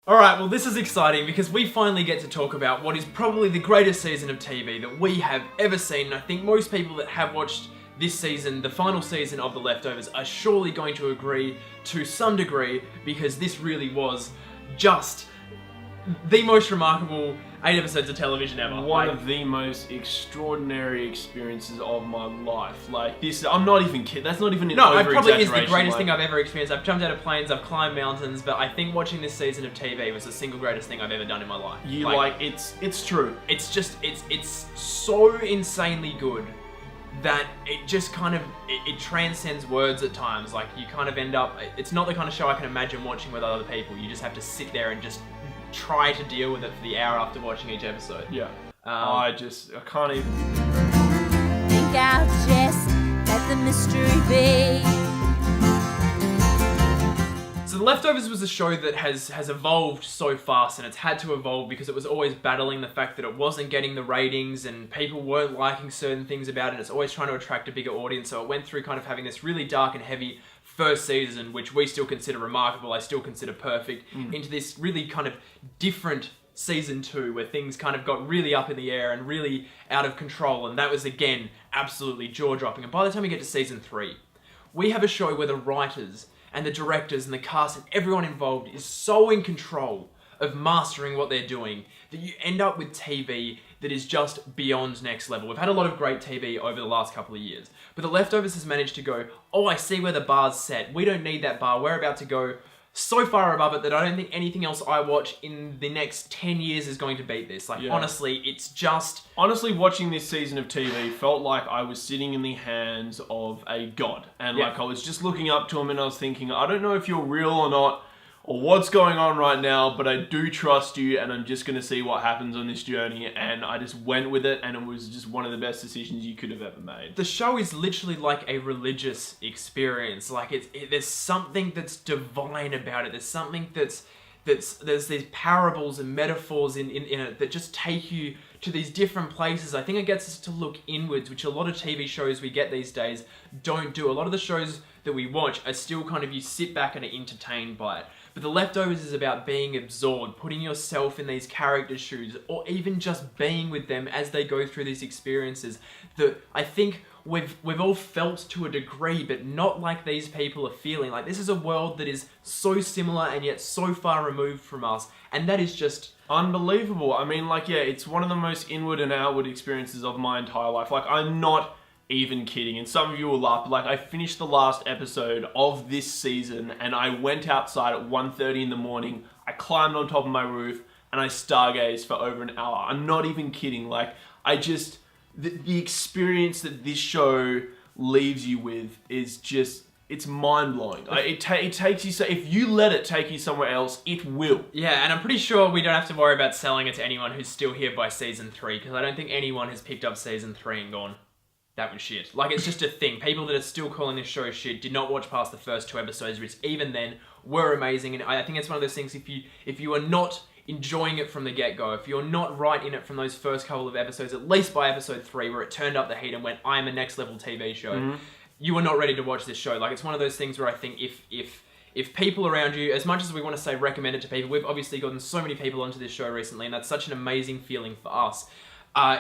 Alright, well this is exciting because we finally get to talk about what is probably the greatest season of TV that we have ever seen, and I think most people that have watched this season, the final season of The Leftovers, are surely going to agree to some degree, because this really was just the most remarkable 8 episodes of television ever. One of the most extraordinary experiences of my life. Like this, I'm not even kidding. That's not even an No, it probably is the over-exaggeration, greatest thing I've ever experienced. I've jumped out of planes, I've climbed mountains, but I think watching this season of TV was the single greatest thing I've ever done in my life. It's true. It's just, it's so insanely good that it just kind of, it transcends words at times. Like, you kind of end up, it's not the kind of show I can imagine watching with other people. You just have to sit there and just try to deal with it for the hour after watching each episode. Yeah. I can't even. Think I'll just let the mystery be. So The Leftovers was a show that has evolved so fast, and it's had to evolve because it was always battling the fact that it wasn't getting the ratings and people weren't liking certain things about it. It's always trying to attract a bigger audience, so it went through kind of having this really dark and heavy first season, which we still consider remarkable, I still consider perfect, into this really kind of different season 2 where things kind of got really up in the air and really out of control, and that was again absolutely jaw-dropping. And by the time we get to season 3, we have a show where the writers and the directors and the cast and everyone involved is so in control of mastering what they're doing that you end up with TV that is just beyond next level. We've had a lot of great TV over the last couple of years, but The Leftovers has managed to go, oh, I see where the bar's set. We don't need that bar. We're about to go so far above it that I don't think anything else I watch in the next 10 years is going to beat this. Like, honestly, it's just... Honestly, watching this season of TV felt like I was sitting in the hands of a god. And like, I was just looking up to him and I was thinking, I don't know if you're real or not, or what's going on right now, but I do trust you, and I'm just going to see what happens on this journey. And I just went with it, and it was just one of the best decisions you could have ever made. The show is literally like a religious experience. Like, there's something that's divine about it. There's something there's these parables and metaphors in it that just take you to these different places. I think it gets us to look inwards, which a lot of TV shows we get these days don't do. A lot of the shows that we watch are still kind of, you sit back and are entertained by it. But The Leftovers is about being absorbed, putting yourself in these characters' shoes, or even just being with them as they go through these experiences that I think we've all felt to a degree, but not like these people are feeling. Like, this is a world that is so similar and yet so far removed from us, and that is just unbelievable. I mean, like, yeah, it's one of the most inward and outward experiences of my entire life. Like, I'm not even kidding, and some of you will laugh, but like, I finished the last episode of this season and I went outside at 1:30 in the morning, I climbed on top of my roof and I stargazed for over an hour. I'm not even kidding. Like, the experience that this show leaves you with is just, it's mind-blowing. It takes you, so if you let it take you somewhere else, it will. Yeah, and I'm pretty sure we don't have to worry about selling it to anyone who's still here by season 3, because I don't think anyone has picked up season 3 and gone, that was shit. Like, it's just a thing. People that are still calling this show shit did not watch past the first 2 episodes, which even then were amazing. And I think it's one of those things, if you are not enjoying it from the get-go, if you're not right in it from those first couple of episodes, at least by episode 3, where it turned up the heat and went, I'm a next level TV show, you are not ready to watch this show. Like, it's one of those things where I think if people around you, as much as we want to say recommend it to people, we've obviously gotten so many people onto this show recently, and that's such an amazing feeling for us.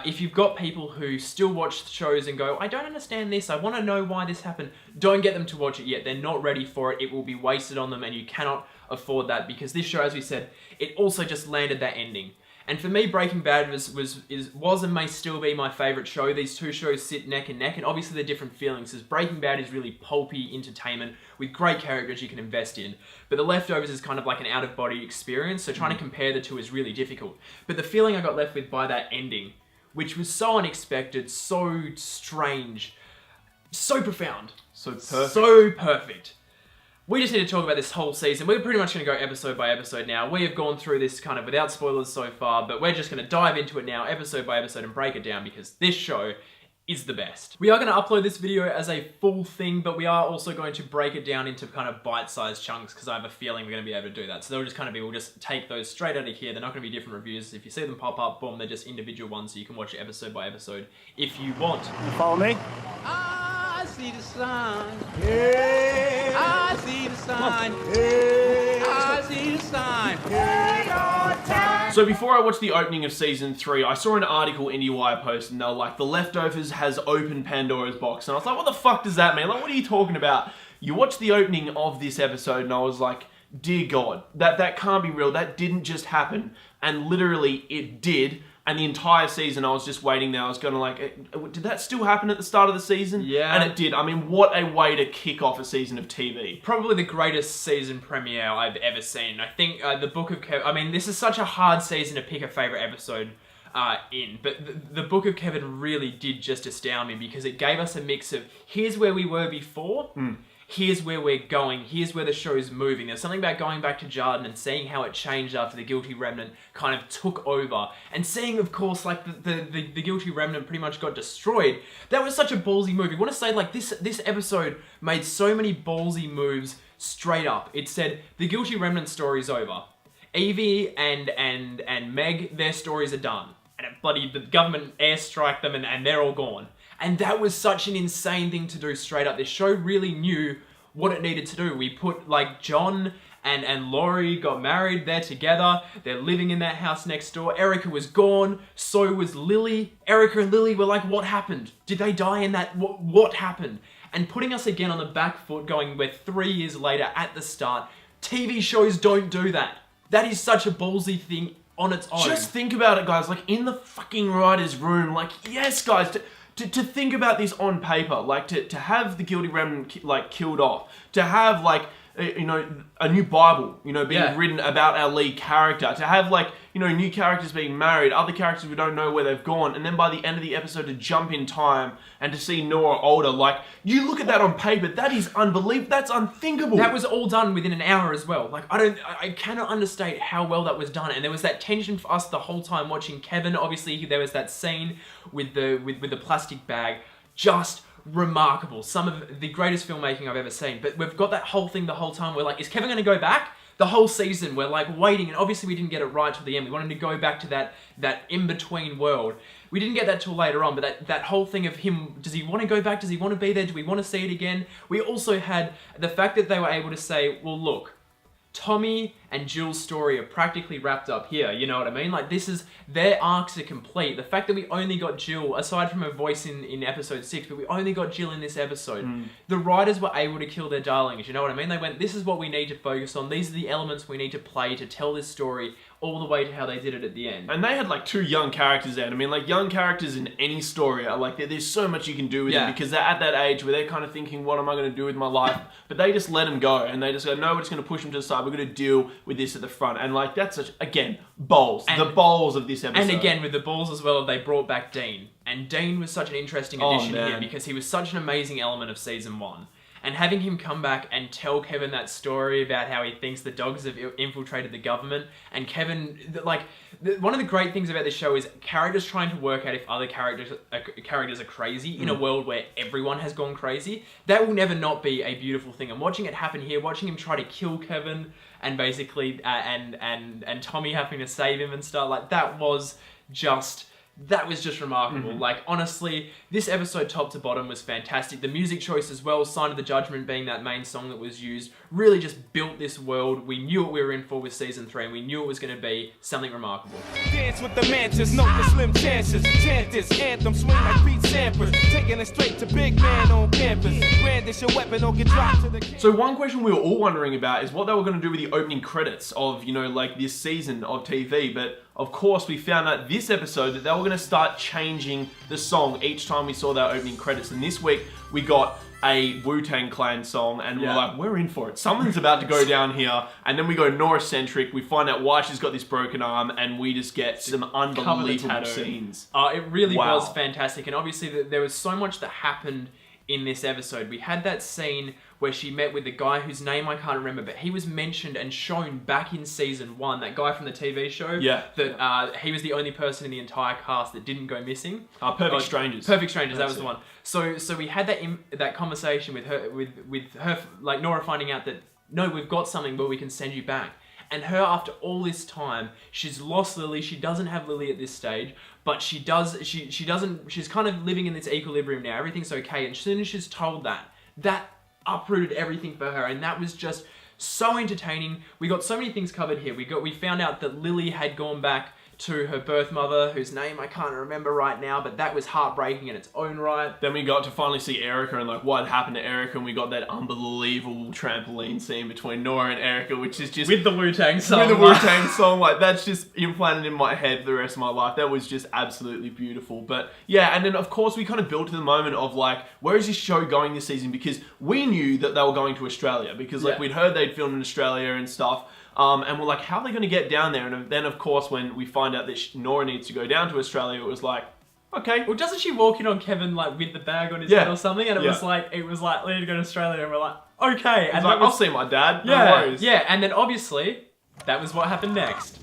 If you've got people who still watch shows and go, I don't understand this, I want to know why this happened, don't get them to watch it yet. They're not ready for it. It will be wasted on them, and you cannot afford that, because this show, as we said, it also just landed that ending. And for me, Breaking Bad was and may still be my favourite show. These two shows sit neck and neck, and obviously they're different feelings, because Breaking Bad is really pulpy entertainment with great characters you can invest in. But The Leftovers is kind of like an out-of-body experience, so trying to compare the two is really difficult. But the feeling I got left with by that ending, which was so unexpected, so strange, so profound, so perfect. So perfect. We just need to talk about this whole season. We're pretty much going to go episode by episode now. We have gone through this kind of without spoilers so far, but we're just going to dive into it now, episode by episode, and break it down, because this show is the best. We are going to upload this video as a full thing, but we are also going to break it down into kind of bite-sized chunks, because I have a feeling we're going to be able to do that. So they'll just kind of be, we'll just take those straight out of here. They're not going to be different reviews. If you see them pop up, boom, they're just individual ones, so you can watch it episode by episode if you want. You follow me? I see the sign. Yeah. I see the sign. Yeah. I see the sign. Yeah. So before I watched the opening of season 3, I saw an article IndieWire post, and they were like, The Leftovers has opened Pandora's box. And I was like, what the fuck does that mean? Like, what are you talking about? You watch the opening of this episode, and I was like, dear God, that can't be real. That didn't just happen. And literally, it did. And the entire season, I was just waiting there. I was going to like, did that still happen at the start of the season? Yeah. And it did. I mean, what a way to kick off a season of TV. Probably the greatest season premiere I've ever seen. I think the Book of Kevin... I mean, this is such a hard season to pick a favourite episode in. But the Book of Kevin really did just astound me because it gave us a mix of, here's where we were before... Here's where we're going, here's where the show's moving. There's something about going back to Jarden and seeing how it changed after the Guilty Remnant kind of took over. And seeing, of course, like the Guilty Remnant pretty much got destroyed. That was such a ballsy move. I want to say, like, this episode made so many ballsy moves straight up. It said, the Guilty Remnant story's over. Evie and Meg, their stories are done. And the government airstrike them and they're all gone. And that was such an insane thing to do straight up. This show really knew what it needed to do. We put, like, John and Laurie got married. They're together. They're living in that house next door. Erica was gone. So was Lily. Erica and Lily were like, what happened? Did they die in that? What happened? And putting us again on the back foot, going, we're 3 years later at the start. TV shows don't do that. That is such a ballsy thing on its own. Just think about it, guys. Like, in the fucking writer's room. Like, yes, guys. To think about this on paper, like to have the Guilty Remnant like killed off, to have like a new Bible, being written about our lead character, to have like new characters being married, other characters we don't know where they've gone, and then by the end of the episode to jump in time and to see Nora older. Like, you look at that on paper, that is unbelievable. That's unthinkable. That was all done within an hour as well. Like, I cannot understate how well that was done. And there was that tension for us the whole time watching Kevin. Obviously, there was that scene with the plastic bag. Just remarkable. Some of the greatest filmmaking I've ever seen. But we've got that whole thing the whole time. We're like, is Kevin going to go back? The whole season, we're like waiting, and obviously we didn't get it right till the end. We wanted to go back to that in-between world. We didn't get that till later on, but that whole thing of him, does he want to go back? Does he want to be there? Do we want to see it again? We also had the fact that they were able to say, well, look, Tommy and Jill's story are practically wrapped up here, you know what I mean? Like, their arcs are complete. The fact that we only got Jill, aside from her voice in episode 6, but we only got Jill in this episode. The writers were able to kill their darlings, you know what I mean? They went, this is what we need to focus on. These are the elements we need to play to tell this story all the way to how they did it at the end. And they had like 2 young characters there. I mean, like, young characters in any story are like, there's so much you can do with them because they're at that age where they're kind of thinking, what am I going to do with my life? But they just let them go and they just go, no, we're just going to push them to the side. We're going to deal with this at the front. And like, that's such, again, balls. The balls of this episode. And again, with the balls as well, they brought back Dean. And Dean was such an interesting addition here because he was such an amazing element of season 1. And having him come back and tell Kevin that story about how he thinks the dogs have infiltrated the government, and Kevin, like, one of the great things about this show is characters trying to work out if other characters are crazy in a world where everyone has gone crazy. That will never not be a beautiful thing. And watching it happen here, watching him try to kill Kevin, and basically, and Tommy having to save him and stuff, like, that was just remarkable. Like, honestly, this episode top to bottom was fantastic. The music choice as well, Sign of the Judgment being that main song that was used, really just built this world. We knew what we were in for with season 3, and we knew it was going to be something remarkable. Dance with the mantis, note the slim chances. Chant this anthem, swing like Pete Sampras. Taking it straight to big man on campus. Brandish your weapon or get dropped to the camp. So one question we were all wondering about is what they were going to do with the opening credits of, like this season of TV, but of course, we found out this episode that they were going to start changing the song each time we saw their opening credits. And this week, we got a Wu-Tang Clan song, and we're like, we're in for it. Someone's about to go down here. And then we go Nora-centric. We find out why she's got this broken arm, and we just get some unbelievable scenes. It really was fantastic. And obviously, there was so much that happened in this episode. We had that scene where she met with the guy whose name I can't remember, but he was mentioned and shown back in season 1, that guy from the TV show. Yeah. That he was the only person in the entire cast that didn't go missing. Perfect Strangers. Perfect Strangers, that was the one. So we had that conversation with her, like Nora finding out that, no, we've got something where we can send you back. And her, after all this time, she's lost Lily. She doesn't have Lily at this stage, but she doesn't, she's kind of living in this equilibrium now. Everything's okay. And as soon as she's told that uprooted everything for her. And that was just So entertaining. We got so many things covered here. We found out that Lily had gone back to her birth mother, whose name I can't remember right now, but that was heartbreaking in its own right. Then we got to finally see Erica and like what happened to Erica, and we got that unbelievable trampoline scene between Nora and Erica, which is just... With the Wu-Tang song. With the Wu-Tang song, like that's just implanted in my head for the rest of my life. That was just absolutely beautiful. But yeah, and then of course we kind of built to the moment of like, where is this show going this season? Because we knew that they were going to Australia, because like we'd heard they'd filmed in Australia and stuff. And we're like, how are they going to get down there? And then, of course, when we find out that Nora needs to go down to Australia, it was like, okay. Well, doesn't she walk in on Kevin like with the bag on his head or something? And it was like, we need to go to Australia, and we're like, okay. And like, I'll see my dad. No worries. Yeah. And then obviously, that was what happened next.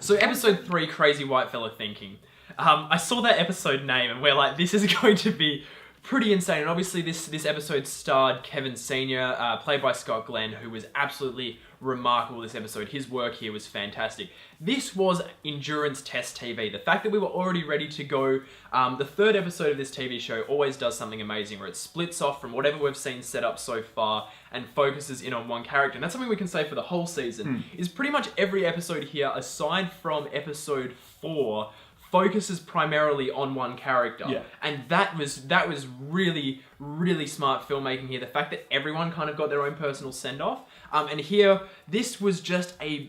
So episode 3, Crazy White Fella Thinking. I saw that episode name and we're like, this is going to be pretty insane. And obviously this episode starred Kevin Sr., played by Scott Glenn, who was absolutely remarkable this episode. His work here was fantastic. This was endurance test TV. The fact that we were already ready to go, the 3rd episode of this TV show always does something amazing where it splits off from whatever we've seen set up so far and focuses in on one character. And that's something we can say for the whole season, is pretty much every episode here, aside from episode 4, focuses primarily on one character. Yeah. And that was really, really smart filmmaking here. The fact that everyone kind of got their own personal send-off. And here, this was just a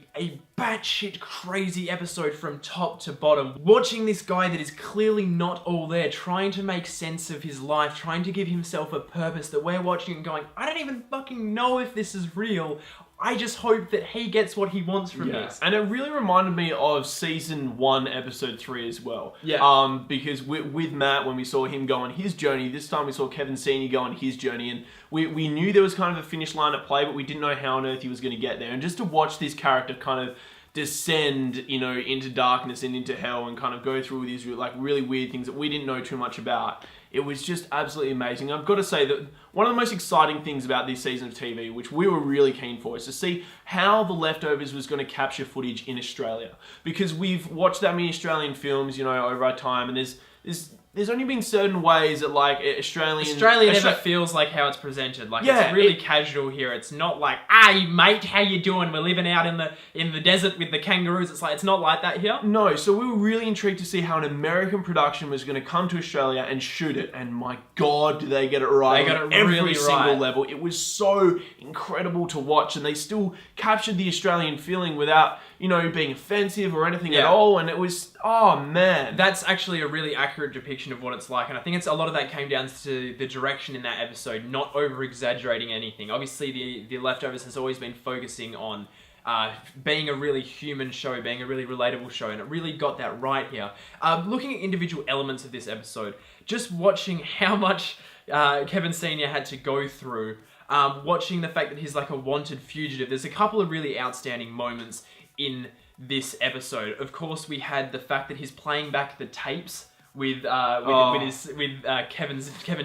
batshit crazy episode from top to bottom. Watching this guy that is clearly not all there, trying to make sense of his life, trying to give himself a purpose, that we're watching and going, I don't even fucking know if this is real. I just hope that he gets what he wants from this. And it really reminded me of season 1, episode 3 as well. Yeah. Because with Matt, when we saw him go on his journey, this time we saw Kevin Sr. go on his journey, and we knew there was kind of a finish line at play, but we didn't know how on earth he was going to get there. And just to watch this character kind of descend, you know, into darkness and into hell and kind of go through these like really weird things that we didn't know too much about. It was just absolutely amazing. I've got to say that one of the most exciting things about this season of TV, which we were really keen for, is to see how The Leftovers was going to capture footage in Australia. Because we've watched that many Australian films, you know, over our time, and there's only been certain ways that like Australia never feels like how it's presented. Like it's really casual here. It's not like, hey mate, how you doing? We're living out in the desert with the kangaroos. It's not like that here. No, so we were really intrigued to see how an American production was going to come to Australia and shoot it. And my God, do they get it right? They got it every really single right. level. It was so incredible to watch, and they still captured the Australian feeling without, you know, being offensive or anything at all. And it was, oh man. That's actually a really accurate depiction of what it's like, and I think a lot of that came down to the direction in that episode, not over-exaggerating anything. Obviously, the Leftovers has always been focusing on being a really human show, being a really relatable show, and it really got that right here. Looking at individual elements of this episode, just watching how much Kevin Sr. had to go through, watching the fact that he's like a wanted fugitive, there's a couple of really outstanding moments in this episode. Of course, we had the fact that he's playing back the tapes with Kevin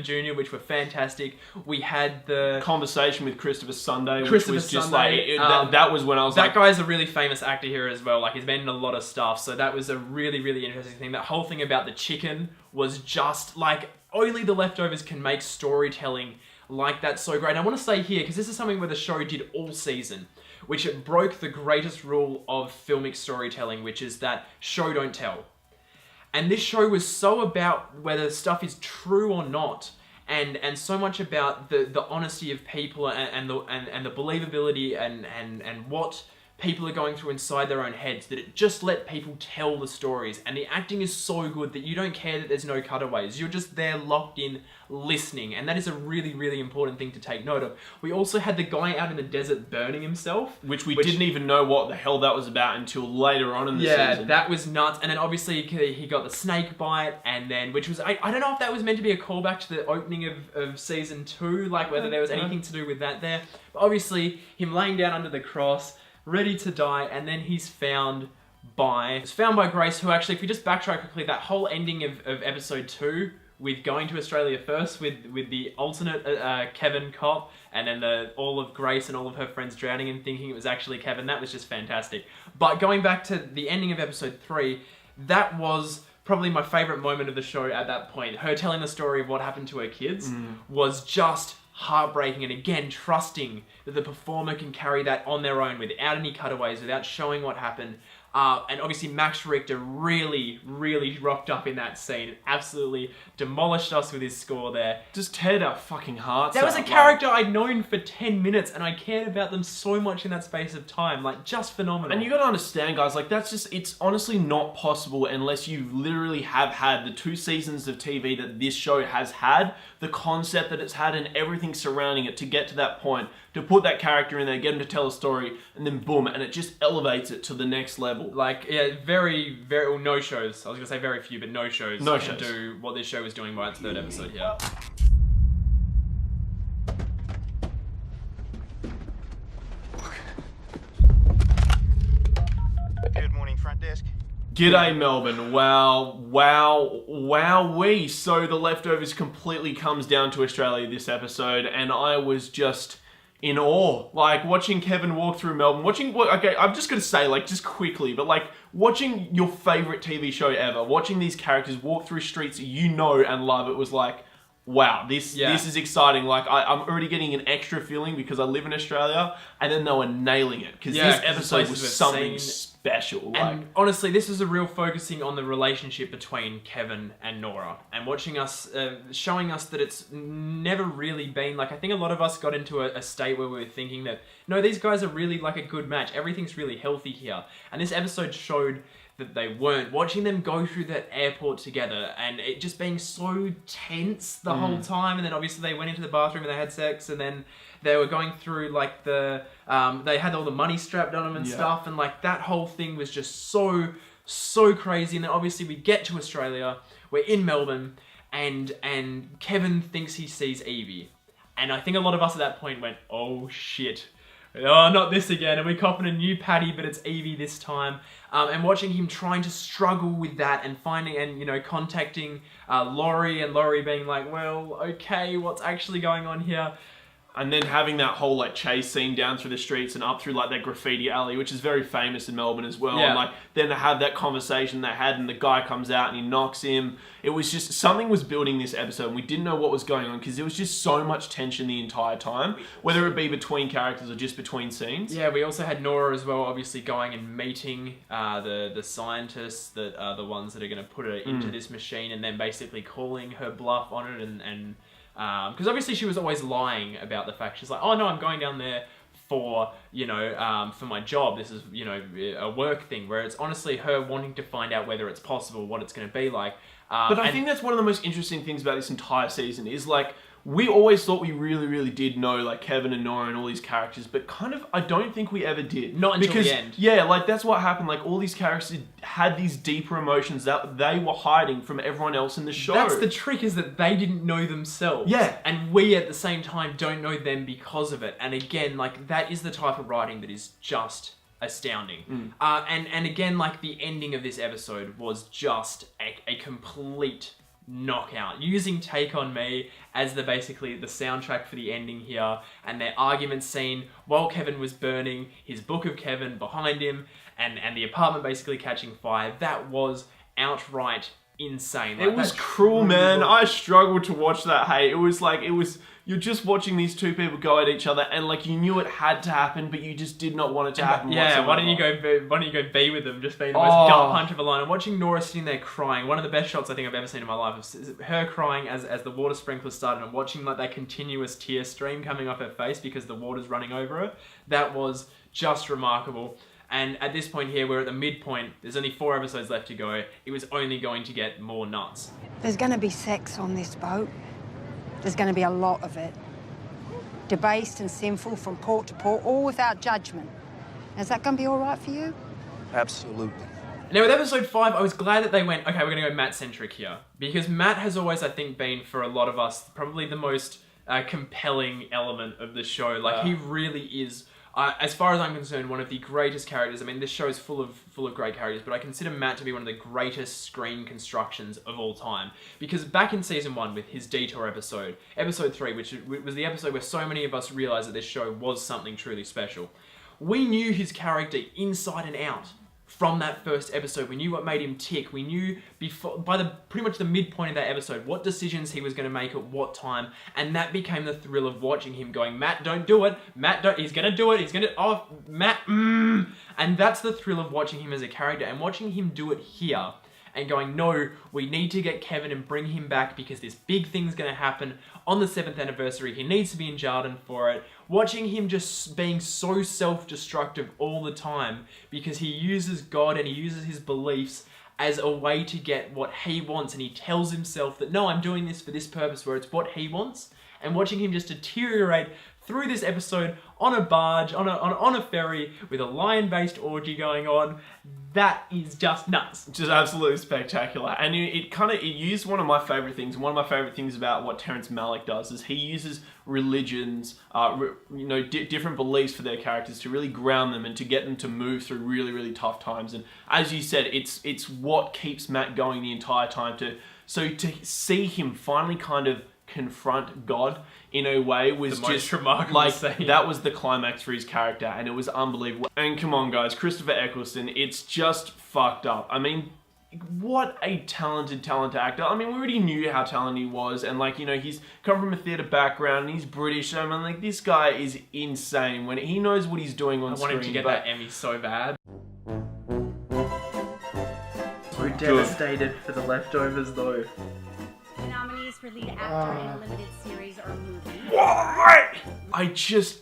Jr., which were fantastic. We had the conversation with Christopher Sunday, which was just like that was when I was that guy's a really famous actor here as well. Like he's been in a lot of stuff, so that was a really, really interesting thing. That whole thing about the chicken was just like only The Leftovers can make storytelling like that so great. And I want to say here, because this is something where the show did all season, which it broke the greatest rule of filmic storytelling, which is that show don't tell. And this show was so about whether stuff is true or not, and so much about the honesty of people and the believability and what people are going through inside their own heads, that it just let people tell the stories. And the acting is so good that you don't care that there's no cutaways. You're just there locked in listening, and that is a really, really important thing to take note of. We also had the guy out in the desert burning himself, which didn't even know what the hell that was about until later on in the season. Yeah, that was nuts. And then obviously he got the snake bite, and then which was I don't know if that was meant to be a callback to the opening of season 2, like whether there was anything to do with that there. But obviously him laying down under the cross, ready to die, and then he's found by Grace, who actually, if we just backtrack quickly, that whole ending of episode 2 with going to Australia first with the alternate Kevin cop, and then all of Grace and all of her friends drowning and thinking it was actually Kevin, that was just fantastic. But going back to the ending of episode 3, that was probably my favorite moment of the show at that point. Her telling the story of what happened to her kids was just heartbreaking, and again, trusting that the performer can carry that on their own without any cutaways, without showing what happened. And obviously Max Richter really, really rocked up in that scene. Absolutely demolished us with his score there. Just teared our fucking hearts That was a out, character I'd known for 10 minutes, and I cared about them so much in that space of time. Like, just phenomenal. And you gotta understand, guys, like, that's just, it's honestly not possible unless you literally have had the 2 seasons of TV that this show has had, the concept that it's had, and everything surrounding it to get to that point, to put that character in there, get him to tell a story, and then boom, and it just elevates it to the next level. Like, yeah, very, very, well, no shows. I was gonna say very few, but no shows can do what this show was doing by its 3rd episode here. Good morning, front desk. G'day, Melbourne. Wowee. So the Leftovers completely comes down to Australia this episode, and I was just in awe. Like, watching Kevin walk through Melbourne, okay, I'm just gonna say, like, just quickly, but like, watching your favorite TV show ever, watching these characters walk through streets you know and love, it was like, wow, this is exciting. Like, I'm already getting an extra feeling because I live in Australia, and then they were nailing it, because this episode was something special. And honestly, this is a real focusing on the relationship between Kevin and Nora, and watching us, showing us that it's never really been, like, I think a lot of us got into a state where we were thinking that, no, these guys are really like a good match, everything's really healthy here, and this episode showed that they weren't. Watching them go through that airport together, and it just being so tense the whole time, and then obviously they went into the bathroom and they had sex, and then they were going through, like, the, they had all the money strapped on them and stuff, and, like, that whole thing was just so crazy. And then obviously we get to Australia, we're in Melbourne, and Kevin thinks he sees Evie. And I think a lot of us at that point went, oh shit. Oh, not this again. And we're copping a new Patty, but it's Evie this time. And watching him trying to struggle with that and finding, and, you know, contacting Laurie, and Laurie being like, well, okay, what's actually going on here? And then having that whole, like, chase scene down through the streets and up through, like, that graffiti alley, which is very famous in Melbourne as well. Yeah. And, like, then to have that conversation they had, and the guy comes out and he knocks him. It was just, something was building this episode, and we didn't know what was going on, because there was just so much tension the entire time, whether it be between characters or just between scenes. Yeah, we also had Nora as well, obviously going and meeting the scientists that are the ones that are going to put her into this machine, and then basically calling her bluff on it, and because obviously she was always lying about the fact. She's like, oh no, I'm going down there for, you know, for my job. This is, you know, a work thing, where it's honestly her wanting to find out whether it's possible, what it's going to be like. But I think that's one of the most interesting things about this entire season is, like, we always thought we really, really did know, like, Kevin and Nora and all these characters, but kind of, I don't think we ever did. Not until the end. Yeah, like, that's what happened. Like, all these characters had these deeper emotions that they were hiding from everyone else in the show. That's the trick, is that they didn't know themselves. Yeah. And we, at the same time, don't know them because of it. And again, like, that is the type of writing that is just astounding. And again, like, the ending of this episode was just a complete knockout, using Take On Me as basically the soundtrack for the ending here, and their argument scene while Kevin was burning his Book of Kevin behind him, and the apartment basically catching fire. That was outright insane. Like, it was cruel, man. I struggled to watch that. Hey, it was like, you're just watching these two people go at each other, and, like, you knew it had to happen, but you just did not want it to happen. Yeah, why don't you go be with them? Just being the most gut punch of a line. And watching Nora sitting there crying, one of the best shots I think I've ever seen in my life is her crying as the water sprinklers started, and watching, like, that continuous tear stream coming off her face because the water's running over her. That was just remarkable. And at this point here, we're at the midpoint. There's only 4 episodes left to go. It was only going to get more nuts. There's going to be sex on this boat. There's going to be a lot of it. Debased and sinful from port to port, all without judgment. Is that going to be all right for you? Absolutely. Now with episode 5, I was glad that they went, okay, we're going to go Matt-centric here. Because Matt has always, I think, been, for a lot of us, probably the most compelling element of the show. Like, he really is, as far as I'm concerned, one of the greatest characters. I mean, this show is full of great characters, but I consider Matt to be one of the greatest screen constructions of all time. Because back in season 1, with his Detour episode 3, which was the episode where so many of us realized that this show was something truly special, we knew his character inside and out. from that first episode. We knew what made him tick. We knew by pretty much the midpoint of that episode what decisions he was going to make at what time, and that became the thrill of watching him going, Matt, don't do it. Matt, don't. He's going to do it. He's going to. Oh, Matt. And that's the thrill of watching him as a character, and watching him do it here. And going, no, we need to get Kevin and bring him back because this big thing's going to happen on the 7th anniversary. He needs to be in Jarden for it. Watching him just being so self-destructive all the time because he uses God and he uses his beliefs as a way to get what he wants. And he tells himself that, no, I'm doing this for this purpose, where it's what he wants. And watching him just deteriorate through this episode on a barge, on a ferry, with a lion-based orgy going on, that is just nuts. Just absolutely spectacular. And it used one of my favorite things. One of my favorite things about what Terrence Malick does is he uses religions, different beliefs for their characters to really ground them and to get them to move through really, really tough times. And as you said, it's what keeps Matt going the entire time. So to see him finally kind of confront God in a way was the most just remarkable scene. That was the climax for his character, and it was unbelievable. And come on, guys, Christopher Eccleston, it's just fucked up. I mean, what a talented actor. I mean, we already knew how talented he was, and he's come from a theatre background, and he's British. I mean, this guy is insane when he knows what he's doing on screen. I want him to get that Emmy so bad. We're devastated for The Leftovers, though. Nominees for lead actor in a limited series or movie.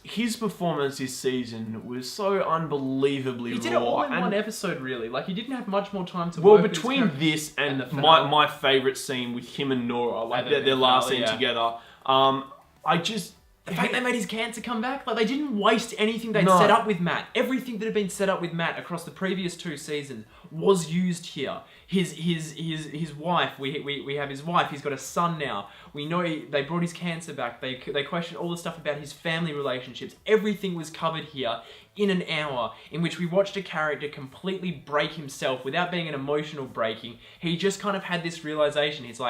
His performance this season was so unbelievably raw. He did it all in one episode, really. He didn't have much more time to work. Well, between this and the my favourite scene with him and Nora, their last scene together, the fact they made his cancer come back, they didn't waste anything they'd set up with Matt. Everything that had been set up with Matt across the previous 2 seasons was used here. His wife, we have his wife. He's got a son now. We know they brought his cancer back. They questioned all the stuff about his family relationships. Everything was covered here in an hour, in which we watched a character completely break himself without being an emotional breaking. He just kind of had this realization. He's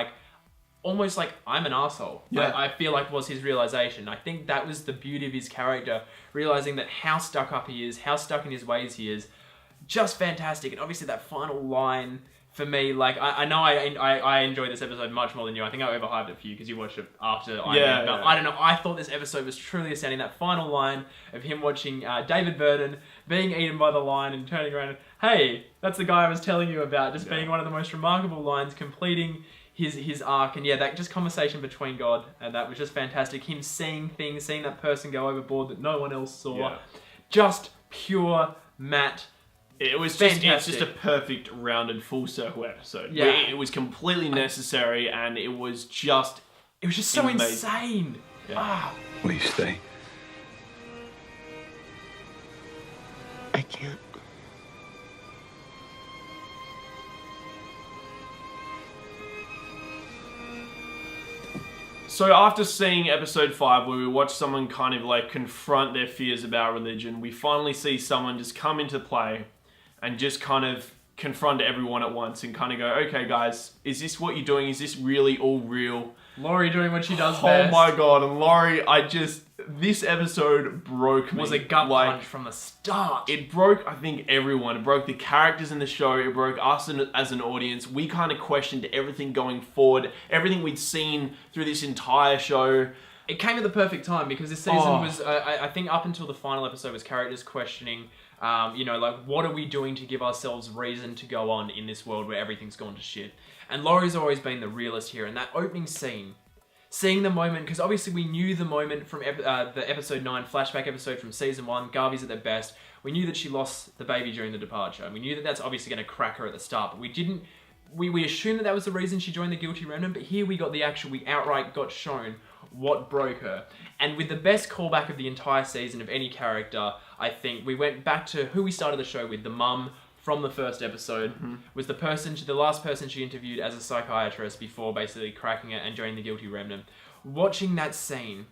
almost like, I'm an asshole. Yeah. I feel like was his realization. I think that was the beauty of his character, realizing that how stuck up he is, how stuck in his ways he is. Just fantastic. And obviously that final line, for me, I know I enjoyed this episode much more than you. I think I overhyped it for you because you watched it after I did. But I don't know. I thought this episode was truly astounding. That final line of him watching David Vernon being eaten by the lion and turning around and, hey, that's the guy I was telling you about, just being one of the most remarkable lines, completing his arc. And that just conversation between God, and that was just fantastic. Him seeing things, seeing that person go overboard that no one else saw. Yeah. Just pure Matt. It was fantastic. It's just a perfect rounded full circle episode. Yeah. It was completely necessary, and it was just so amazing. insane. Yeah. Please stay. I can't. So after seeing episode 5, where we watch someone kind of confront their fears about religion, we finally see someone just come into play and just kind of confront everyone at once and kind of go, okay guys, is this what you're doing? Is this really all real? Laurie doing what she does Oh best. my god, and Laurie, this episode broke me. Was a gut punch from the start. It broke, I think, everyone. It broke the characters in the show. It broke us as an audience. We kind of questioned everything going forward, everything we'd seen through this entire show. It came at the perfect time because this season was, I think up until the final episode, was characters questioning, what are we doing to give ourselves reason to go on in this world where everything's gone to shit? And Laurie's always been the realist here. And that opening scene, seeing the moment, because obviously we knew the moment from the episode 9 flashback episode from season 1, Garvey's at their best. We knew that she lost the baby during the departure. And we knew that that's obviously going to crack her at the start, but we didn't. We assumed that was the reason she joined the Guilty Remnant, but here we outright got shown what broke her. And with the best callback of the entire season of any character, I think we went back to who we started the show with, the mum from the first episode, was the last person she interviewed as a psychiatrist before basically cracking it and joining the Guilty Remnant. Watching that scene,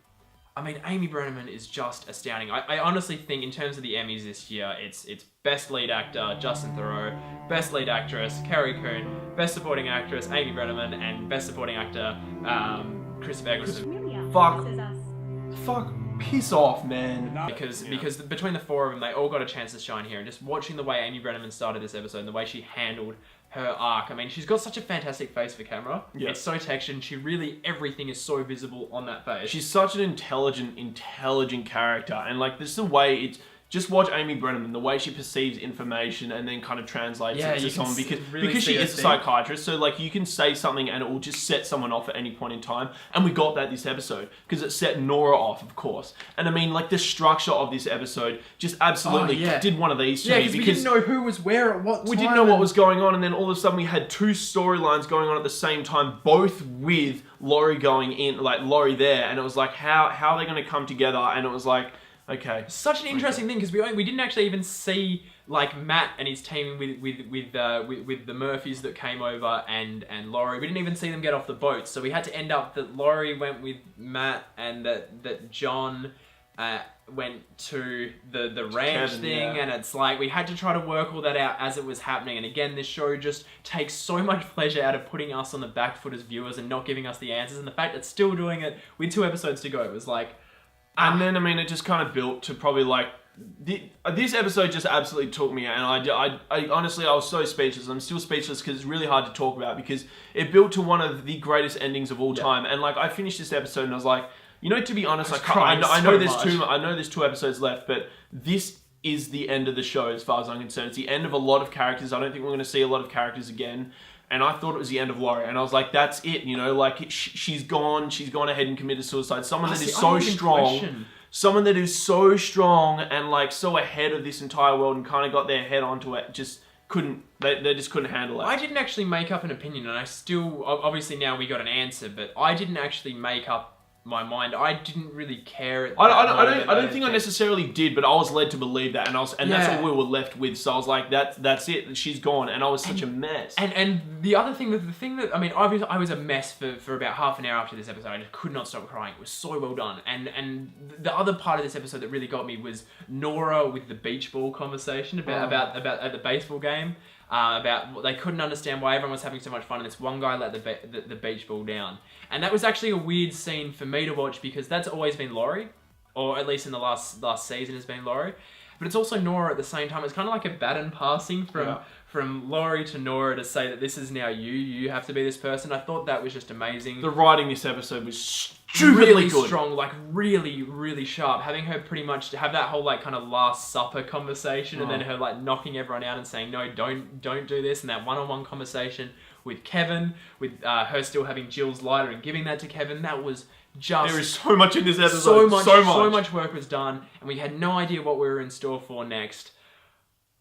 I mean, Amy Brenneman is just astounding. I honestly think in terms of the Emmys this year, it's Best Lead Actor, Justin Theroux, Best Lead Actress, Carrie Coon, Best Supporting Actress, Amy Brenneman, and Best Supporting Actor, Christopher Eccleston. Fuck piss off, man. Because between the four of them, they all got a chance to shine here. And just watching the way Amy Brenneman started this episode and the way she handled her arc. I mean, she's got such a fantastic face for camera. Yeah. It's so textured. Everything is so visible on that face. She's such an intelligent character. And like, this is the way it's... Just watch Amy Brenneman, the way she perceives information and then kind of translates it to someone because she is a psychiatrist. So like you can say something and it will just set someone off at any point in time. And we got that this episode because it set Nora off, of course. And I mean, like the structure of this episode just absolutely did one of these to me because we didn't know who was where at what time. We didn't know what was going on, and then all of a sudden we had two storylines going on at the same time, both with Laurie going in, like Laurie there, and it was like how are they going to come together? And it was like. Okay. Such an interesting thing because we didn't actually even see like Matt and his team with the Murphys that came over and Laurie. We didn't even see them get off the boat, so we had to end up that Laurie went with Matt and that John went to the ranch Kevin, thing, and it's like we had to try to work all that out as it was happening. And again, this show just takes so much pleasure out of putting us on the back foot as viewers and not giving us the answers. And the fact it's still doing it with 2 episodes to go, it was like. And then, I mean, it just kind of built to probably like... This episode just absolutely took me out, and I honestly, I was so speechless. I'm still speechless because it's really hard to talk about because it built to one of the greatest endings of all time. And like, I finished this episode and I was like, you know, to be honest, I know there's 2 episodes left, but this is the end of the show as far as I'm concerned. It's the end of a lot of characters. I don't think we're going to see a lot of characters again. And I thought it was the end of Laurie. And I was like, that's it, you know? Like, she's gone ahead and committed suicide. Someone that is so strong. Someone that is so strong and, like, so ahead of this entire world and kind of got their head onto it. Just couldn't... They just couldn't handle it. I didn't actually make up an opinion. And I still... Obviously, now we got an answer. But I didn't actually make up my mind. I didn't really care. I don't think I necessarily did, but I was led to believe that, and that's all we were left with. So I was like, that's it. She's gone, and I was such a mess. And the other thing, I mean, obviously I was a mess for about half an hour after this episode. I just could not stop crying. It was so well done. And the other part of this episode that really got me was Nora with the beach ball conversation about at the baseball game. About they couldn't understand why everyone was having so much fun, and this one guy let the beach ball down. And that was actually a weird scene for me to watch because that's always been Laurie, or at least in the last season has been Laurie. But it's also Nora at the same time. It's kind of like a baton passing from Laurie to Nora to say that this is now you. You have to be this person. I thought that was just amazing. The writing this episode was stupidly really good. Strong, like really, really sharp. Having her pretty much have that whole like kind of Last Supper conversation, and then her like knocking everyone out and saying no, don't do this, and that one-on-one conversation with Kevin, with her still having Jill's lighter and giving that to Kevin. That was just... There is so much in this episode. So much work was done, and we had no idea what we were in store for next.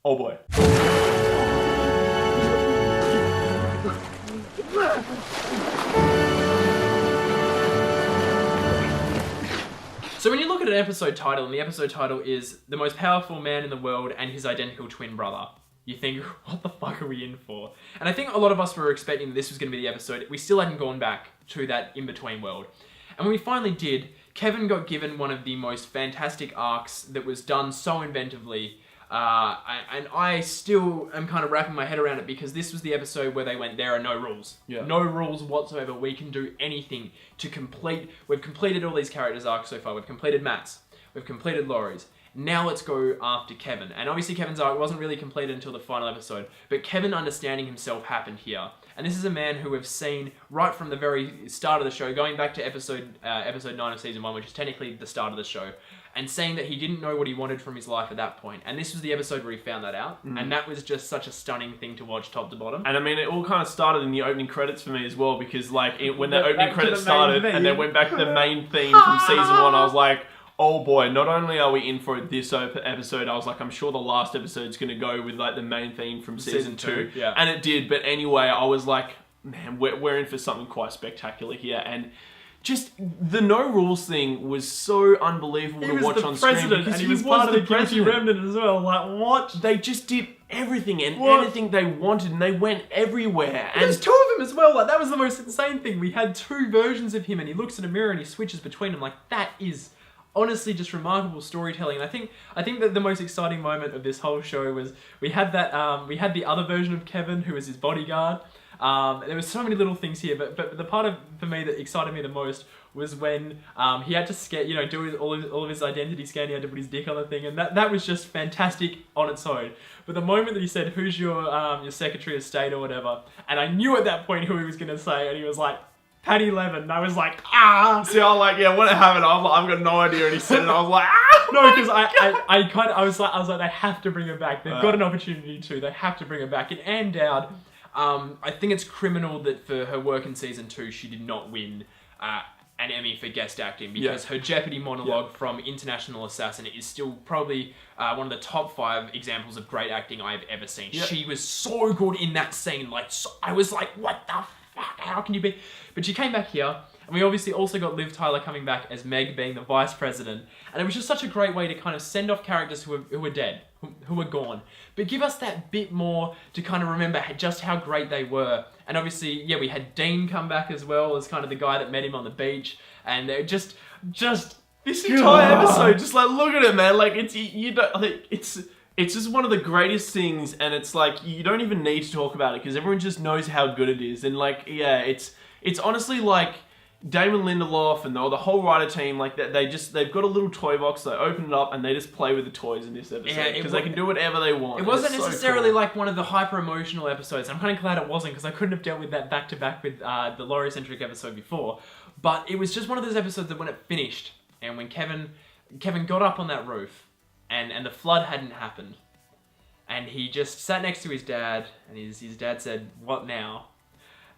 Oh boy. So when you look at an episode title, and the episode title is The Most Powerful Man in the World and His Identical Twin Brother, you think, what the fuck are we in for? And I think a lot of us were expecting this was going to be the episode. We still hadn't gone back to that in-between world. And when we finally did, Kevin got given one of the most fantastic arcs that was done so inventively. And I still am kind of wrapping my head around it because this was the episode where they went, there are no rules. Yeah. No rules whatsoever. We can do anything to complete... We've completed all these characters' arcs so far. We've completed Matt's. We've completed Laurie's. Now let's go after Kevin. And obviously Kevin's arc wasn't really completed until the final episode, but Kevin understanding himself happened here. And this is a man who we've seen right from the very start of the show, going back to episode 9 of season 1, which is technically the start of the show, and saying that he didn't know what he wanted from his life at that point. And this was the episode where he found that out. And that was just such a stunning thing to watch top to bottom. And I mean, it all kind of started in the opening credits for me as well, because like when the opening credits started and then went back to the main theme from season 1, I was like, oh boy, not only are we in for this episode, I was like, I'm sure the last episode's going to go with like the main theme from season 2. Yeah. And it did, but anyway, I was like, man, we're in for something quite spectacular here. And just the no rules thing was so unbelievable to watch on screen. And he was part of the guilty remnant as well. Like, what? They just did everything and anything they wanted, and they went everywhere. And there's 2 of them as well. Like, that was the most insane thing. We had 2 versions of him, and he looks in a mirror and he switches between them. Like, that is honestly just remarkable storytelling. And I think that the most exciting moment of this whole show was we had the other version of Kevin who was his bodyguard. There were so many little things here, but the part for me that excited me the most was when he had to do all of his identity scan. He had to put his dick on the thing, and that was just fantastic on its own. But the moment that he said, "Who's your Secretary of State or whatever," and I knew at that point who he was going to say, and he was like, Patty Levin. And I was like, ah. See, I was like, yeah, when it happened, I was like, I've got no idea. And he said it, and I was like, ah. No, because I was like, they have to bring her back. They've got an opportunity to. They have to bring her back. And Ann Dowd, I think it's criminal that for her work in season 2, she did not win an Emmy for guest acting, because her Jeopardy monologue from International Assassin is still probably one of the top 5 examples of great acting I've ever seen. She was so good in that scene. I was like, what the fuck? How can you be? But she came back here, and we obviously also got Liv Tyler coming back as Meg, being the vice president. And it was just such a great way to kind of send off characters who were dead, who were gone, but give us that bit more to kind of remember just how great they were. And obviously, we had Dean come back as well as kind of the guy that met him on the beach, and they're just this entire episode, just like, look at it, man. Like, it's just one of the greatest things, and it's like, you don't even need to talk about it because everyone just knows how good it is. And like, it's honestly like Damon Lindelof and the whole writer team, like they've got a little toy box, they open it up and they just play with the toys in this episode because they can do whatever they want. It wasn't necessarily like one of the hyper emotional episodes. I'm kind of glad it wasn't, because I couldn't have dealt with that back to back with the Laurie-centric episode before. But it was just one of those episodes that when it finished, and when Kevin got up on that roof, and the flood hadn't happened, and he just sat next to his dad, and his dad said, "What now?"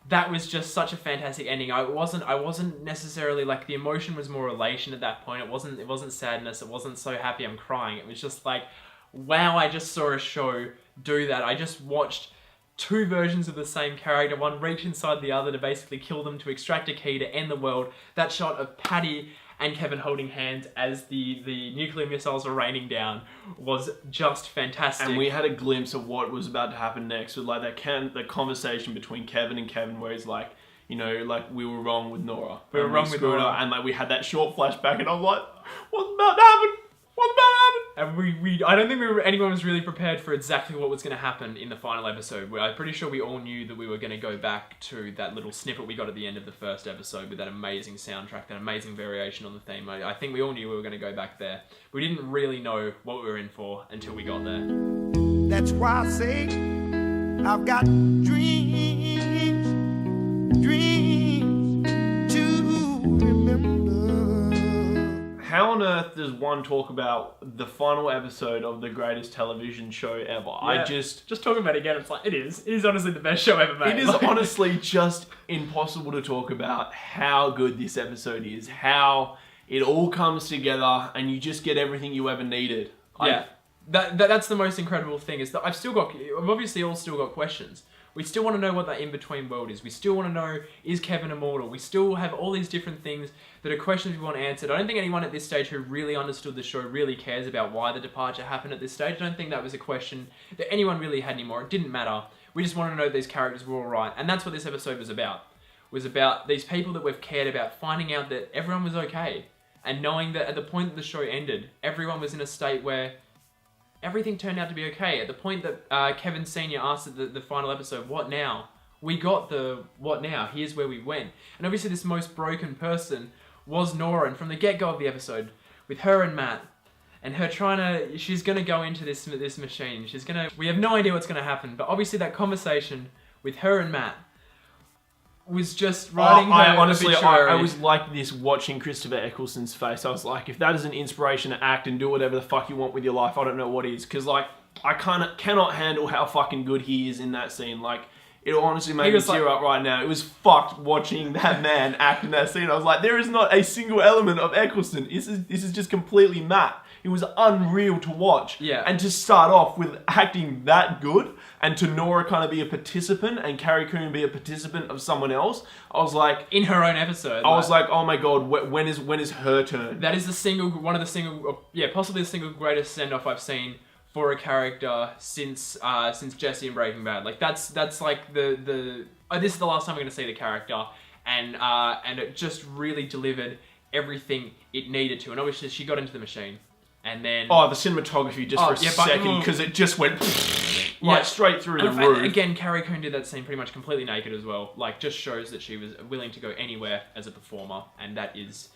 That was just such a fantastic ending. I wasn't necessarily like, the emotion was more elation at that point. It wasn't sadness. It wasn't so happy I'm crying. It was just like, wow, I just saw a show do that. I just watched 2 versions of the same character, one reach inside the other to basically kill them, to extract a key to end the world. That shot of Patty and Kevin holding hands as the nuclear missiles are raining down was just fantastic. And we had a glimpse of what was about to happen next with like that conversation between Kevin and Kevin, where he's like, like, we were wrong with Nora. We were wrong with Nora. And like, we had that short flashback, and I was like, what's about to happen? What's about to happen? And I don't think anyone was really prepared for exactly what was going to happen in the final episode. I'm pretty sure we all knew that we were going to go back to that little snippet we got at the end of the first episode with that amazing soundtrack, that amazing variation on the theme. I think we all knew we were going to go back there. We didn't really know what we were in for until we got there. That's why I say I've got dreams to remember. How on earth does one talk about the final episode of the greatest television show ever? Yeah. Just talking about it again, it's like, it is honestly the best show ever made. It is honestly just impossible to talk about how good this episode is, how it all comes together, and you just get everything you ever needed. That's the most incredible thing, is that I've obviously all still got questions. We still want to know what that in-between world is. We still want to know, is Kevin immortal? We still have all these different things that are questions we want answered. I don't think anyone at this stage who really understood the show really cares about why the departure happened at this stage. I don't think that was a question that anyone really had anymore. It didn't matter. We just wanted to know that these characters were all right. And that's what this episode was about. It was about these people that we've cared about, finding out that everyone was okay. And knowing that at the point that the show ended, everyone was in a state where everything turned out to be okay. At the point that Kevin Sr. asked at the final episode, what now? We got the what now? Here's where we went. And obviously this most broken person was Nora. And from the get-go of the episode, with her and Matt, and her she's going to go into this machine. We have no idea what's going to happen. But obviously that conversation with her and Matt was just writing I was like this watching Christopher Eccleston's face. I was like, if that is an inspiration to act and do whatever the fuck you want with your life, I don't know what is. Because like, I cannot handle how fucking good he is in that scene. Like, it'll honestly make me tear up right now. It was fucked watching that man act in that scene. I was like, there is not a single element of Eccleston. This is just completely Matt. It was unreal to watch. Yeah. And to start off with acting that good, and to Nora kind of be a participant and Carrie Coon be a participant of someone else, I was like, in her own episode. I was like, oh my god, when is her turn? That is possibly the single greatest send-off I've seen for a character since Jesse in Breaking Bad. Like that's like this is the last time I'm going to see the character, and it just really delivered everything it needed to. And obviously she got into the machine. And then... Oh, the cinematography just for a second, because it just went... like Yeah. straight through And the in fact, roof. again, Carrie Coon did that scene pretty much completely naked as well. Like, just shows that she was willing to go anywhere as a performer, and that is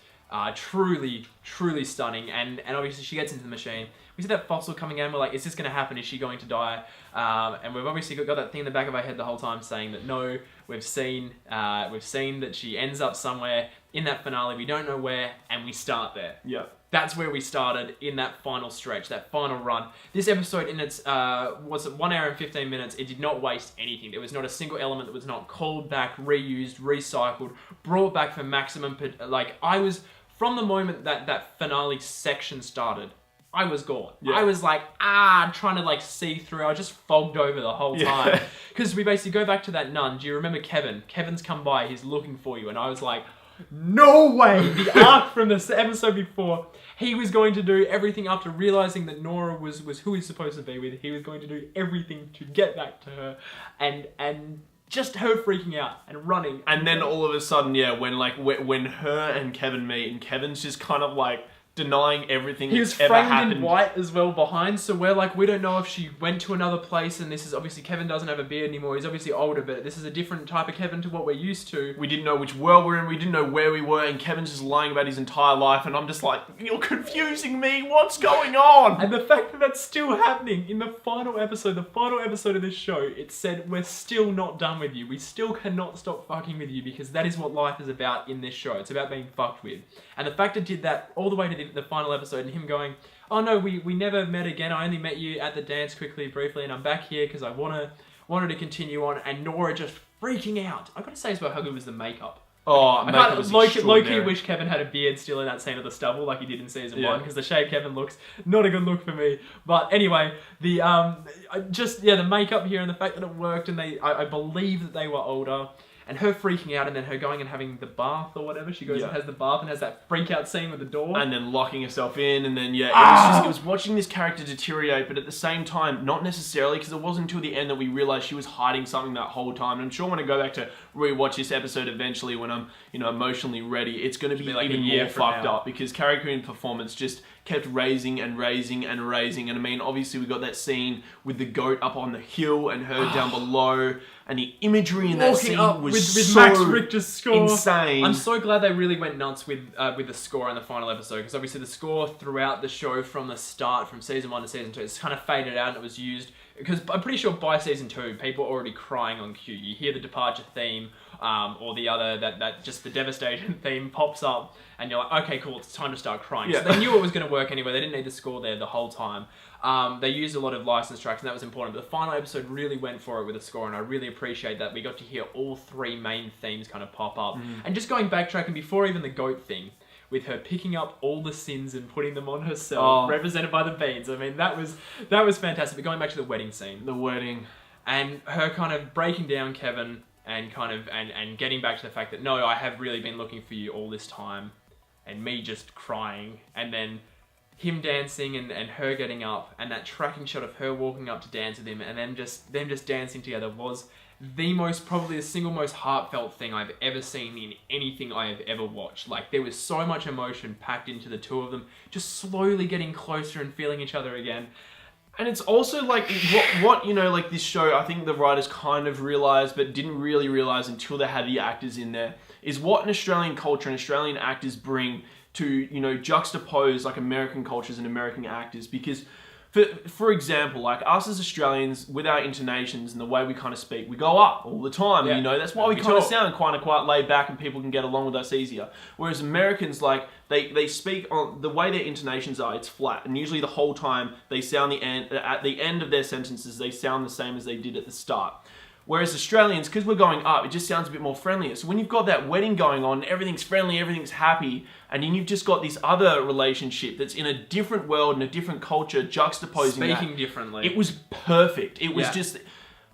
truly, truly stunning. And obviously, she gets into the machine. We see that fossil coming in. We're like, is this going to happen? Is she going to die? And we've obviously got that thing in the back of our head the whole time saying that no, we've seen that she ends up somewhere in that finale. We don't know where, and we start there. Yeah. That's where we started in that final stretch, that final run. This episode in its, was it 1 hour and 15 minutes, it did not waste anything. There was not a single element that was not called back, reused, recycled, brought back for maximum, like, I was, from the moment that finale section started, I was gone. Yeah. I was like, trying to like see through. I was just fogged over the whole time. Because we basically go back to that nun. Do you remember Kevin? Kevin's come by, he's looking for you. And I was like, no way! The arc from this episode before, he was going to do everything after realizing that Nora was who he's supposed to be with. He was going to do everything to get back to her, and just her freaking out and running. And then all of a sudden, yeah, when her and Kevin meet, and Kevin's just kind of like denying everything He was that's ever framed happened. in white as well behind, so we're like, we don't know if she went to another place, and this is obviously, Kevin doesn't have a beard anymore, he's obviously older, but this is a different type of Kevin to what we're used to. We didn't know which world we're in, we didn't know where we were, and Kevin's just lying about his entire life, and I'm just like, you're confusing me, what's going on? And the fact that that's still happening in the final episode of this show, it said, we're still not done with you. We still cannot stop fucking with you, because that is what life is about in this show. It's about being fucked with. And the fact it did that all the way to the final episode, and him going, oh no, we never met again. I only met you at the dance briefly, and I'm back here because I wanted to continue on. And Nora just freaking out. I gotta say as well, how good was the makeup? Oh, I makeup was low-key extraordinary. wish Kevin had a beard still in that scene of the stubble like he did in season Yeah. 1, because the shaved Kevin looks not a good look for me. But anyway, the makeup here and the fact that it worked, and I believe that they were older, and her freaking out, and then her going and having the bath or whatever. She goes and has the bath and has that freak out scene with the door. And then locking herself in, and then it was watching this character deteriorate, but at the same time, not necessarily, because it wasn't until the end that we realized she was hiding something that whole time. And I'm sure when I go back to rewatch this episode eventually, when I'm emotionally ready, it's going to be like even a year more from fucked now. up, because Carrie Coon's performance just kept raising and raising and raising. And I mean, obviously we got that scene with the goat up on the hill and her down below, and the imagery in that Walking scene up was with so Max Richter's score. insane. I'm so glad they really went nuts with the score in the final episode, because obviously the score throughout the show from the start, from season 1 to season 2, it's kind of faded out, and it was used, because I'm pretty sure by season 2, people were already crying on cue. You hear the departure theme, or the other, that just the devastation theme pops up, and you're like, okay, cool, it's time to start crying. Yeah. So they knew it was going to work anyway. They didn't need the score there the whole time. They used a lot of licensed tracks, and that was important. But the final episode really went for it with a score, and I really appreciate that. We got to hear all 3 main themes kind of pop up. And just going backtracking before even the goat thing, with her picking up all the sins and putting them on herself, represented by the beans. I mean, that was fantastic. But going back to the wedding scene. The wedding. And her kind of breaking down Kevin, and kind of and getting back to the fact that, no, I have really been looking for you all this time, and me just crying, and then him dancing and her getting up, and that tracking shot of her walking up to dance with him, and them just dancing together was probably the single most heartfelt thing I've ever seen in anything I have ever watched. Like, there was so much emotion packed into the two of them, just slowly getting closer and feeling each other again. And it's also like what like this show, I think the writers kind of realised, but didn't really realise until they had the actors in there, is what an Australian culture and Australian actors bring to, juxtapose like American cultures and American actors. Because for example, like us as Australians, with our intonations and the way we kind of speak, we go up all the time. Yeah. That's why we kind of sound quite laid back, and people can get along with us easier. Whereas Americans, like, they speak on the way their intonations are, it's flat, and usually the whole time they sound at the end of their sentences, they sound the same as they did at the start. Whereas Australians, because we're going up, it just sounds a bit more friendlier. So when you've got that wedding going on, everything's friendly, everything's happy, and then you've just got this other relationship that's in a different world and a different culture juxtaposing Speaking differently. It was perfect. It was just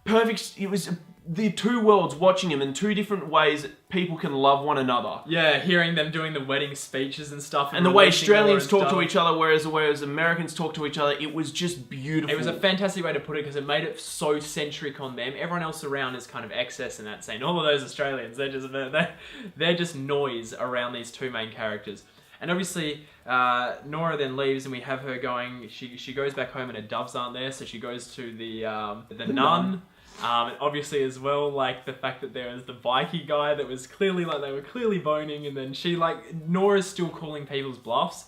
perfect. It was the two worlds watching him in 2 different ways that people can love one another. Yeah, hearing them doing the wedding speeches and stuff. And the way releasing Nora Australians and talk stuff. to each other, whereas Americans talk to each other, it was just beautiful. It was a fantastic way to put it, because it made it so centric on them. Everyone else around is kind of excess in that scene. All of those Australians, they're just noise around these 2 main characters. And obviously, Nora then leaves, and we have her going. She goes back home, and her doves aren't there, so she goes to the nun. And obviously, as well, like the fact that there was the bikie guy that was clearly like they were clearly boning, and then Nora's still calling people's bluffs.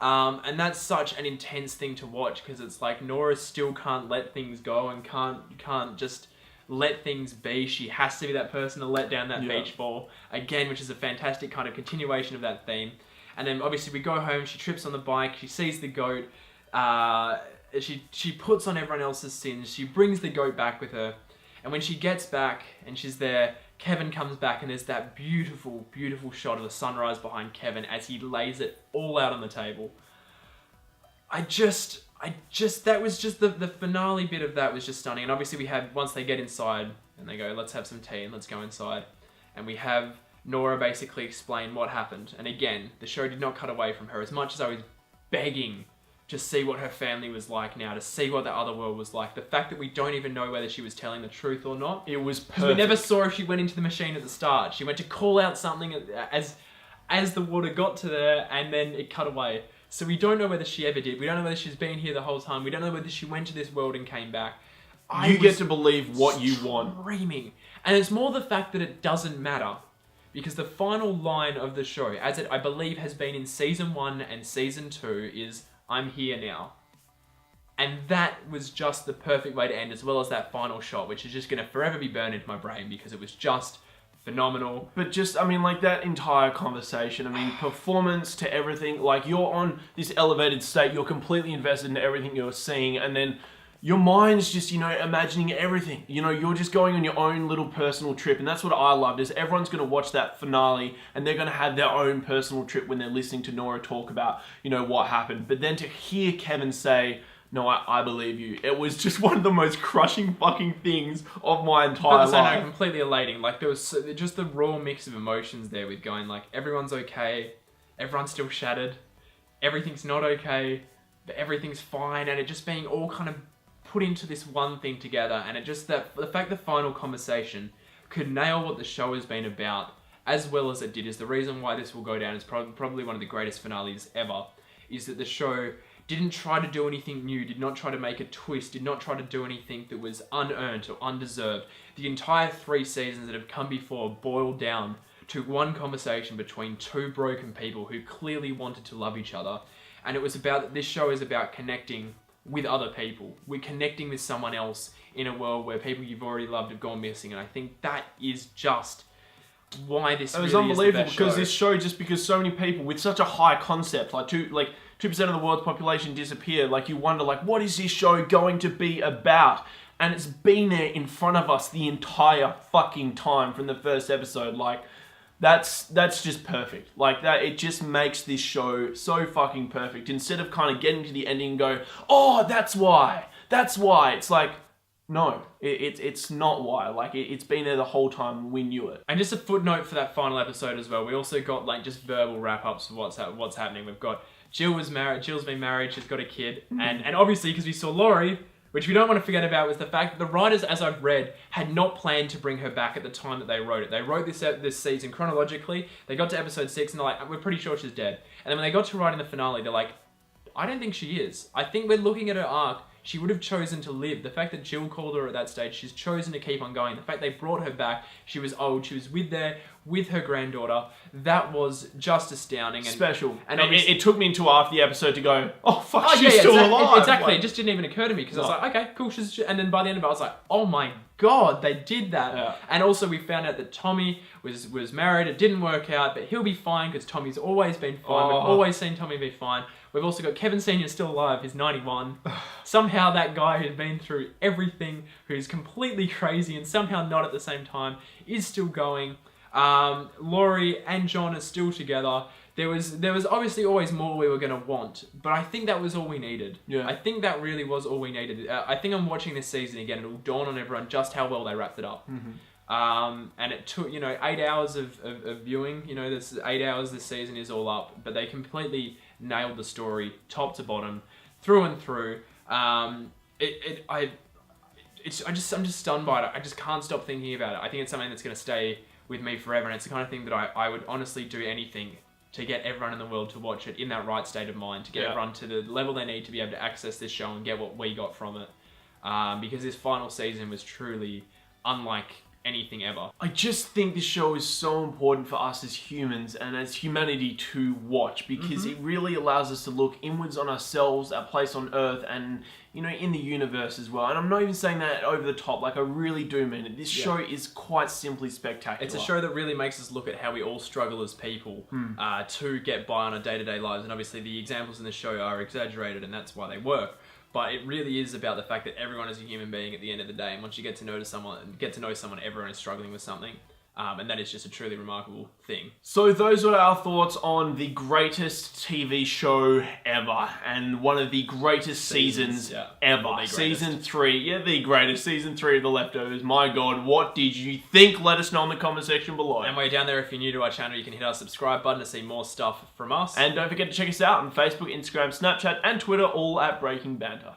And that's such an intense thing to watch because it's like Nora still can't let things go and can't just let things be. She has to be that person to let down that beach ball again, which is a fantastic kind of continuation of that theme. And then obviously we go home, she trips on the bike, she sees the goat, she puts on everyone else's sins, she brings the goat back with her, and when she gets back and she's there, Kevin comes back and there's that beautiful, beautiful shot of the sunrise behind Kevin as he lays it all out on the table. That was just the finale bit of that was just stunning. And obviously we have, once they get inside and they go, let's have some tea and let's go inside. And we have Nora basically explain what happened. And again, the show did not cut away from her as much as I was begging to see what her family was like now, to see what the other world was like. The fact that we don't even know whether she was telling the truth or not. It was perfect. We never saw if she went into the machine at the start. She went to call out something as the water got to there and then it cut away. So we don't know whether she ever did. We don't know whether she's been here the whole time. We don't know whether she went to this world and came back. You get to believe what you want. Screaming. And it's more the fact that it doesn't matter. Because the final line of the show, as it I believe has been in season 1 and season 2, is I'm here now. And that was just the perfect way to end, as well as that final shot, which is just going to forever be burned into my brain because it was just phenomenal. But just, I mean, like that entire conversation, I mean, performance to everything, like you're on this elevated state, you're completely invested in everything you're seeing, and then your mind's just, imagining everything. You're just going on your own little personal trip, and that's what I loved, is everyone's going to watch that finale, and they're going to have their own personal trip when they're listening to Nora talk about, what happened. But then to hear Kevin say, no, I believe you, it was just one of the most crushing fucking things of my entire life. No, completely elating. Like, there was just the raw mix of emotions there with going, like, everyone's okay, everyone's still shattered, everything's not okay, but everything's fine, and it just being all kind of put into this one thing together, and it just the fact the final conversation could nail what the show has been about as well as it did is the reason why this will go down as probably one of the greatest finales ever, is that the show didn't try to do anything new, did not try to make a twist, did not try to do anything that was unearned or undeserved. The entire 3 seasons that have come before boiled down to one conversation between 2 broken people who clearly wanted to love each other, and this show is about connecting with other people. We're connecting with someone else in a world where people you've already loved have gone missing, and I think that is just why this really is the best show. It was unbelievable because this show, just because so many people with such a high concept, like 2% of the world's population disappear, like you wonder, like, what is this show going to be about? And it's been there in front of us the entire fucking time from the first episode. Like, that's just perfect. Like, that, it just makes this show so fucking perfect. Instead of kind of getting to the ending and go, oh, that's why. It's like, no, it's not why. Like, it's been there the whole time. We knew it. And just a footnote for that final episode as well. We also got, like, just verbal wrap-ups of what's happening. We've got Jill's been married, she's got a kid. And obviously, because we saw Laurie, which we don't want to forget about, was the fact that the writers, as I've read, had not planned to bring her back at the time that they wrote it. They wrote this season chronologically. They got to episode 6 and they're like, we're pretty sure she's dead. And then when they got to writing the finale, they're like, I don't think she is. I think we're looking at her arc. She would have chosen to live. The fact that Jill called her at that stage, she's chosen to keep on going. The fact they brought her back, she was old, she was with her granddaughter. That was just astounding. And special. And it took me until after the episode to go, oh fuck, she's still alive. Like, Exactly, it just didn't even occur to me because I was like, okay, cool. And then by the end of it, I was like, oh my god, they did that. Yeah. And also we found out that Tommy was married. It didn't work out, but he'll be fine because Tommy's always been fine. We've always seen Tommy be fine. We've also got Kevin Sr. still alive. He's 91. Somehow that guy who's been through everything, who's completely crazy and somehow not at the same time, is still going. Laurie and John are still together. There was obviously always more we were going to want, but I think that was all we needed. Yeah. I think that really was all we needed. I think I'm watching this season again. It'll dawn on everyone just how well they wrapped it up. And it took, 8 hours of viewing. This 8 hours this season is all up, but they completely nailed the story top to bottom, through and through. I'm just stunned by it. I just can't stop thinking about it. I think it's something that's going to stay with me forever, and it's the kind of thing that I would honestly do anything to get everyone in the world to watch it in that right state of mind, to get everyone to the level they need to be able to access this show and get what we got from it. Because this final season was truly unlike anything ever. I just think this show is so important for us as humans and as humanity to watch, because it really allows us to look inwards on ourselves, our place on Earth, and you know, in the universe as well. And I'm not even saying that over the top, like I really do mean it. This show is quite simply spectacular. It's a show that really makes us look at how we all struggle as people to get by on our day-to-day lives. And obviously the examples in the show are exaggerated, and that's why they work. But it really is about the fact that everyone is a human being at the end of the day, and once you get to know someone, everyone is struggling with something. And that is just a truly remarkable thing. So those are our thoughts on the greatest TV show ever, and one of the greatest seasons ever. Season 3, the greatest. Season 3 of The Leftovers. My God, what did you think? Let us know in the comment section below. And while you're down there, if you're new to our channel, you can hit our subscribe button to see more stuff from us. And don't forget to check us out on Facebook, Instagram, Snapchat, and Twitter, all at Breaking Banter.